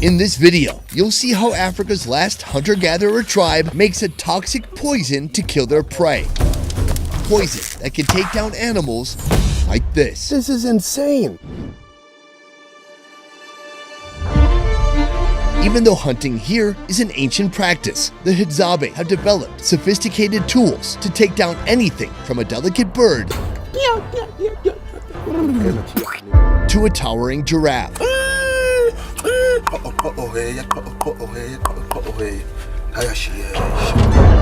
In this video, you'll see how Africa's last hunter-gatherer tribe makes a toxic poison to kill their prey. Poison that can take down animals like this. This is insane. Even though hunting here is an ancient practice, the Hadzabe have developed sophisticated tools to take down anything from a delicate bird to a towering giraffe.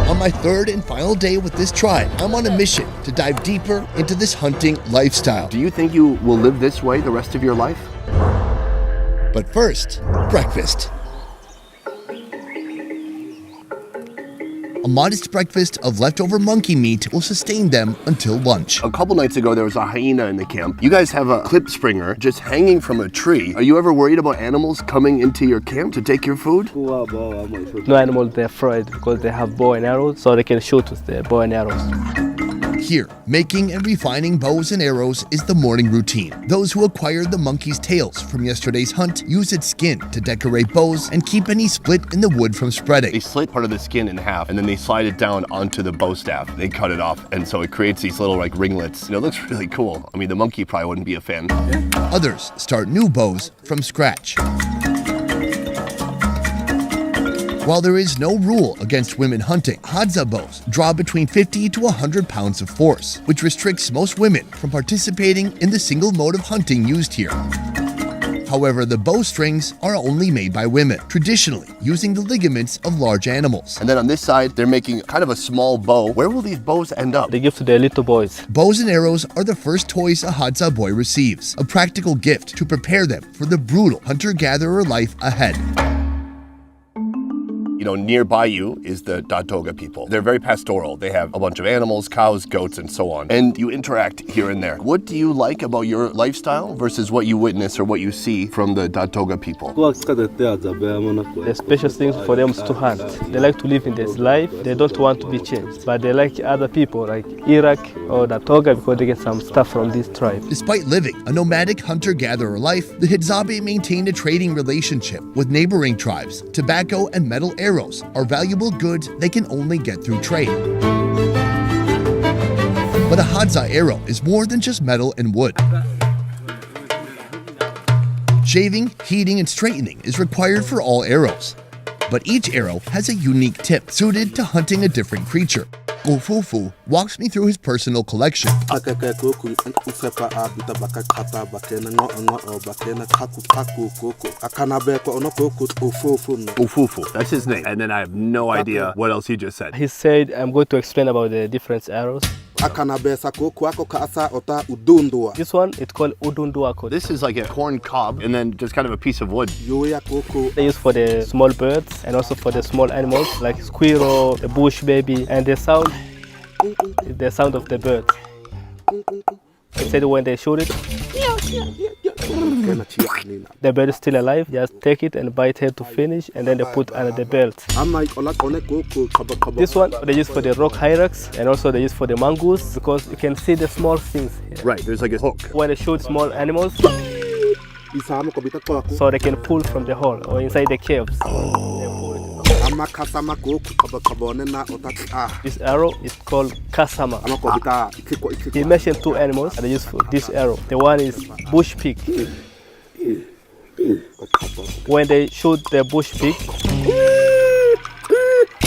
On my third and final day with this tribe, I'm on a mission to dive deeper into this hunting lifestyle. Do you think you will live this way the rest of your life? But first, breakfast. A modest breakfast of leftover monkey meat will sustain them until lunch. A couple nights ago, there was a hyena in the camp. You guys have a klipspringer just hanging from a tree. Are you ever worried about animals coming into your camp to take your food? No animal, they're afraid because they have bow and arrows, so they can shoot with the bow and arrows. Here, making and refining bows and arrows is the morning routine. Those who acquired the monkey's tails from yesterday's hunt use its skin to decorate bows and keep any split in the wood from spreading. They slit part of the skin in half and then they slide it down onto the bow staff. They cut it off, and so it creates these little like ringlets. And it looks really cool. I mean, the monkey probably wouldn't be a fan. Others start new bows from scratch. While there is no rule against women hunting, Hadza bows draw between 50 to 100 pounds of force, which restricts most women from participating in the single mode of hunting used here. However, the bowstrings are only made by women, traditionally using the ligaments of large animals. And then on this side, they're making kind of a small bow. Where will these bows end up? They give to their little boys. Bows and arrows are the first toys a Hadza boy receives, a practical gift to prepare them for the brutal hunter-gatherer life ahead. You know, nearby you is the Datoga people. They're very pastoral. They have a bunch of animals, cows, goats, and so on. And you interact here and there. What do you like about your lifestyle versus what you witness or what you see from the Datoga people? The special things for them is to hunt. They like to live in this life. They don't want to be changed. But they like other people like Iraq or Datoga because they get some stuff from this tribe. Despite living a nomadic hunter-gatherer life, the Hadzabe maintained a trading relationship with neighboring tribes. Tobacco and metal arrows are valuable goods they can only get through trade. But a Hadza arrow is more than just metal and wood. Shaving, heating, and straightening is required for all arrows. But each arrow has a unique tip suited to hunting a different creature. Ofufu walks me through his personal collection. Ofufu, that's his name. And then I have no idea what else he just said. He said, I'm going to explain about the different arrows. This one, it's called udunduako. This is like a corn cob and then just kind of a piece of wood. They use for the small birds and also for the small animals like squirrel, the bush baby, and the sound of the birds. They said when they shoot it, the bird is still alive. Just take it and bite it to finish, and then they put under the belt. This one they use for the rock hyrax, and also they use for the mongoose because you can see the small things here. Right, there's like a hook. When they shoot small animals, so they can pull from the hole or inside the caves. This arrow is called kasama. He mentioned two animals and they use for this arrow. The one is bush pig. When they shoot the bush pig,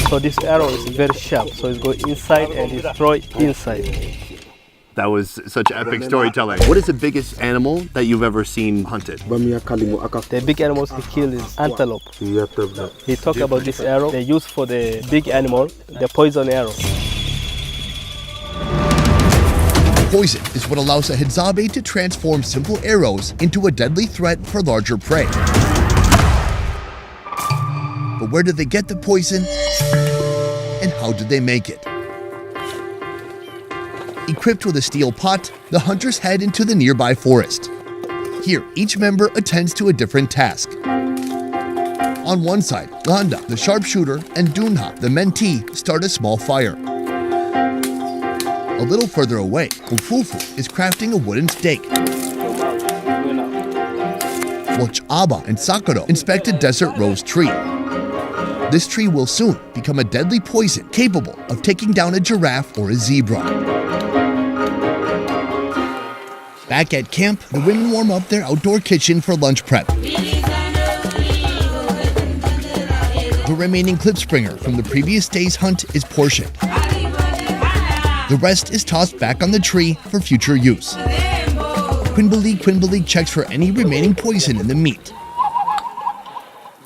so this arrow is very sharp, so it goes inside and destroy inside. That was such epic storytelling. What is the biggest animal that you've ever seen hunted? The big animals he killed is antelope. He talked about this arrow they use for the big animal, the poison arrow. Poison is what allows a Hadzabe to transform simple arrows into a deadly threat for larger prey. But where do they get the poison? And how do they make it? Equipped with a steel pot, the hunters head into the nearby forest. Here, each member attends to a different task. On one side, Landa, the sharpshooter, and Dunha, the mentee, start a small fire. A little further away, Ofufu is crafting a wooden stake. while Ch'aba and Sakuro inspect a desert rose tree. This tree will soon become a deadly poison capable of taking down a giraffe or a zebra. Back at camp, the women warm up their outdoor kitchen for lunch prep. The remaining klipspringer from the previous day's hunt is portioned. The rest is tossed back on the tree for future use. Quinbeleek checks for any remaining poison in the meat.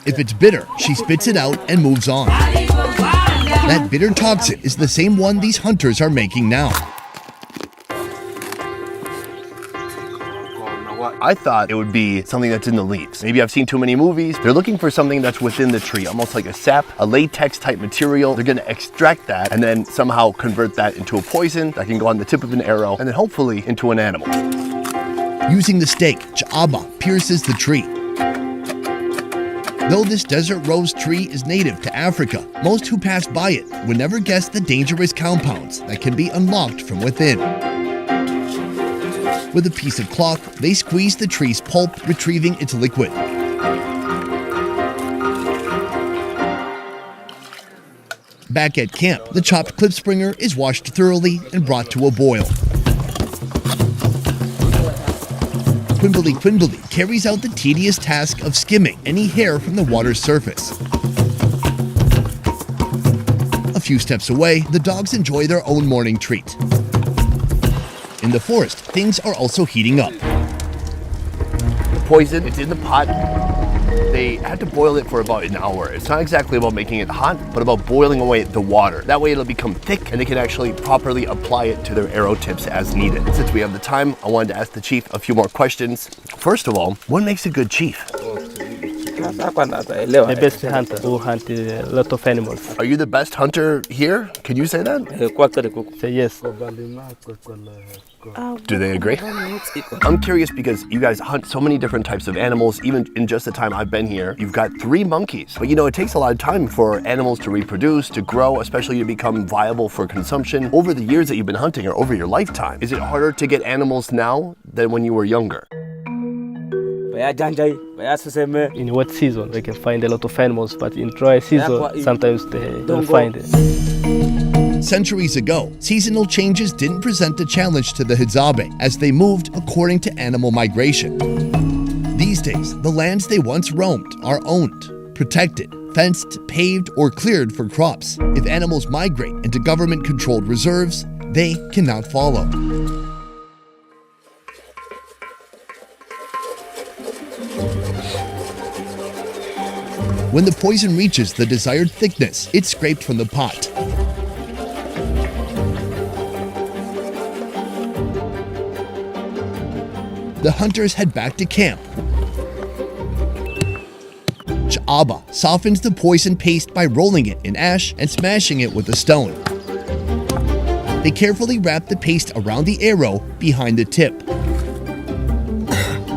If it's bitter, she spits it out and moves on. That bitter toxin is the same one these hunters are making now. I thought it would be something that's in the leaves. Maybe I've seen too many movies. They're looking for something that's within the tree, almost like a sap, a latex type material. They're gonna extract that and then somehow convert that into a poison that can go on the tip of an arrow and then hopefully into an animal. Using the stake, Ch'aba pierces the tree. Though this desert rose tree is native to Africa, most who pass by it would never guess the dangerous compounds that can be unlocked from within. With a piece of cloth, they squeeze the tree's pulp, retrieving its liquid. Back at camp, the chopped klipspringer is washed thoroughly and brought to a boil. Quinbeleek carries out the tedious task of skimming any hair from the water's surface. A few steps away, the dogs enjoy their own morning treat. In the forest, things are also heating up. The poison, it's in the pot. They had to boil it for about an hour. It's not exactly about making it hot, but about boiling away the water. That way it'll become thick and they can actually properly apply it to their arrow tips as needed. Since we have the time, I wanted to ask the chief a few more questions. First of all, what makes a good chief? The best hunter who hunt a lot of animals. Are you the best hunter here? Can you say that? Say yes. Do they agree? I'm curious because you guys hunt so many different types of animals. Even in just the time I've been here, you've got 3 monkeys. But you know, it takes a lot of time for animals to reproduce, to grow, especially to become viable for consumption. Over the years that you've been hunting or over your lifetime, is it harder to get animals now than when you were younger? In wet season, they can find a lot of animals, but in dry season, sometimes they don't find it. Centuries ago, seasonal changes didn't present a challenge to the Hadzabe as they moved according to animal migration. These days, the lands they once roamed are owned, protected, fenced, paved, or cleared for crops. If animals migrate into government-controlled reserves, they cannot follow. When the poison reaches the desired thickness, it's scraped from the pot. The hunters head back to camp. Ch'aba softens the poison paste by rolling it in ash and smashing it with a stone. They carefully wrap the paste around the arrow behind the tip.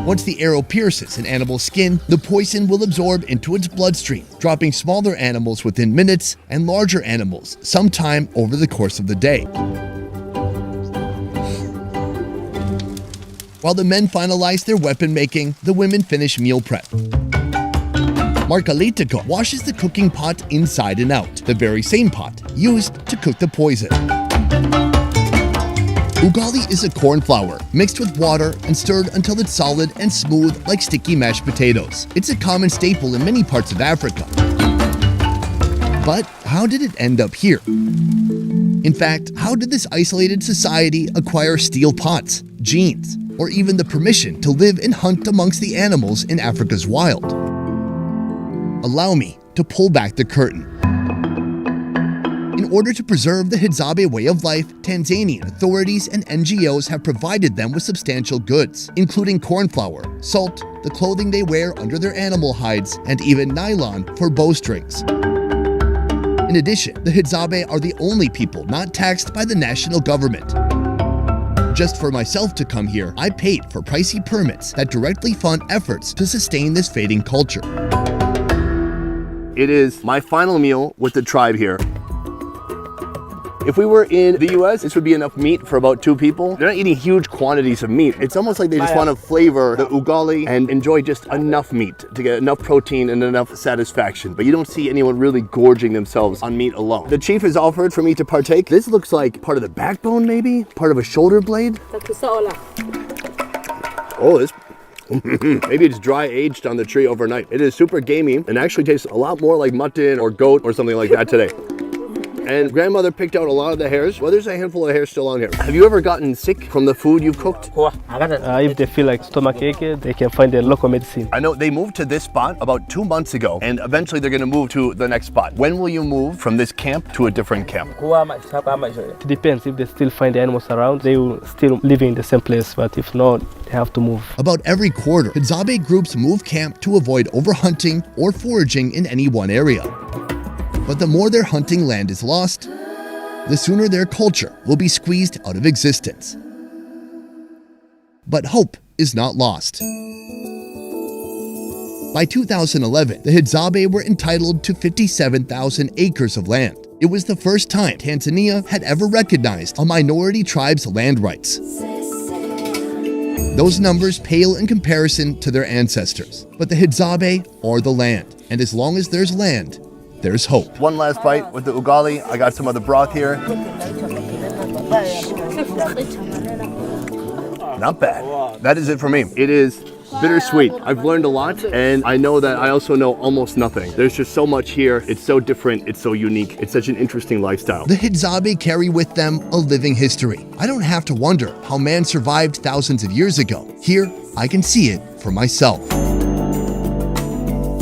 Once the arrow pierces an animal's skin, the poison will absorb into its bloodstream, dropping smaller animals within minutes and larger animals sometime over the course of the day. While the men finalize their weapon making, the women finish meal prep. Markalitico washes the cooking pot inside and out, the very same pot used to cook the poison. Ugali is a corn flour mixed with water and stirred until it's solid and smooth like sticky mashed potatoes. It's a common staple in many parts of Africa. But how did it end up here? In fact, how did this isolated society acquire steel pots, genes, or even the permission to live and hunt amongst the animals in Africa's wild? Allow me to pull back the curtain. In order to preserve the Hadzabe way of life, Tanzanian authorities and NGOs have provided them with substantial goods, including corn flour, salt, the clothing they wear under their animal hides, and even nylon for bowstrings. In addition, the Hadzabe are the only people not taxed by the national government. Just for myself to come here, I paid for pricey permits that directly fund efforts to sustain this fading culture. It is my final meal with the tribe here. If we were in the US, this would be enough meat for about 2 people. They're not eating huge quantities of meat. It's almost like they just want to flavor the ugali and enjoy just enough meat to get enough protein and enough satisfaction. But you don't see anyone really gorging themselves on meat alone. The chief has offered for me to partake. This looks like part of the backbone, maybe? Part of a shoulder blade? Oh, this maybe it's dry aged on the tree overnight. It is super gamey and actually tastes a lot more like mutton or goat or something like that today. And grandmother picked out a lot of the hairs. Well, there's a handful of hairs still on here. Have you ever gotten sick from the food you've cooked? If they feel like stomach ache, they can find a local medicine. I know they moved to this spot about 2 months ago, and eventually they're going to move to the next spot. When will you move from this camp to a different camp? It depends. If they still find the animals around, they will still live in the same place. But if not, they have to move. About every quarter, Hadzabe groups move camp to avoid overhunting or foraging in any one area. But the more their hunting land is lost, the sooner their culture will be squeezed out of existence. But hope is not lost. By 2011, the Hadzabe were entitled to 57,000 acres of land. It was the first time Tanzania had ever recognized a minority tribe's land rights. Those numbers pale in comparison to their ancestors, but the Hadzabe are the land, and as long as there's land, there's hope. One last bite with the ugali. I got some of the broth here. Not bad. That is it for me. It is bittersweet. I've learned a lot, and I know that I also know almost nothing. There's just so much here. It's so different. It's so unique. It's such an interesting lifestyle. The Hadzabe carry with them a living history. I don't have to wonder how man survived thousands of years ago. Here, I can see it for myself.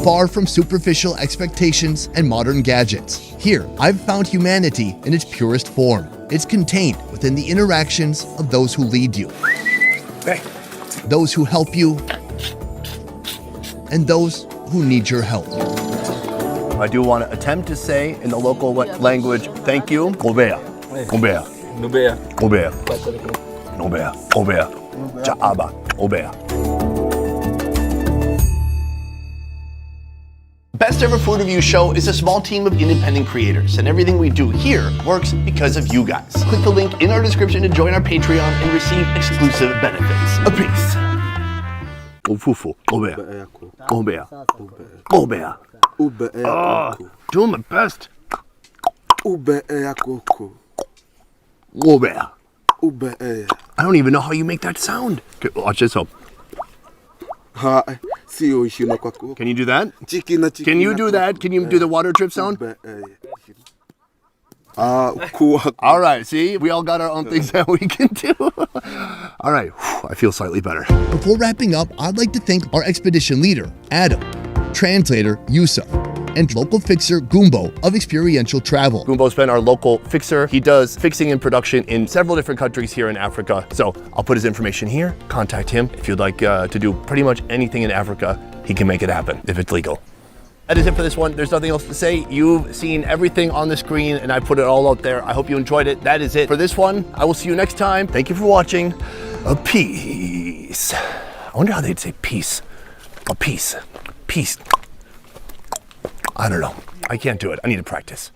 Far from superficial expectations and modern gadgets, here I've found humanity in its purest form. It's contained within the interactions of those who lead you, those who help you, and those who need your help. I do want to attempt to say in the local language, thank you. Gobea. Gobea. Nubea. Gobea. Gobea. Gobea. Ja'aba. Gobea. Best Ever Food Review Show is a small team of independent creators, and everything we do here works because of you guys. Click the link in our description to join our Patreon and receive exclusive benefits. A peace. Ufufu. Gobea. Gobea. Gobea. Doing my best. Gobea. I don't even know how you make that sound. Okay, watch this. Can you do that? Can you do that? Can you do the water drip sound? All right, see? We all got our own things that we can do. All right, I feel slightly better. Before wrapping up, I'd like to thank our expedition leader, Adam, translator, Yusuf, and local fixer, Gumbo, of Experiential Travel. Gumbo's been our local fixer. He does fixing and production in several different countries here in Africa. So I'll put his information here. Contact him if you'd like to do pretty much anything in Africa. He can make it happen if it's legal. That is it for this one. There's nothing else to say. You've seen everything on the screen and I put it all out there. I hope you enjoyed it. That is it for this one. I will see you next time. Thank you for watching. A peace. I wonder how they'd say peace. A peace. Peace. I don't know. I can't do it. I need to practice.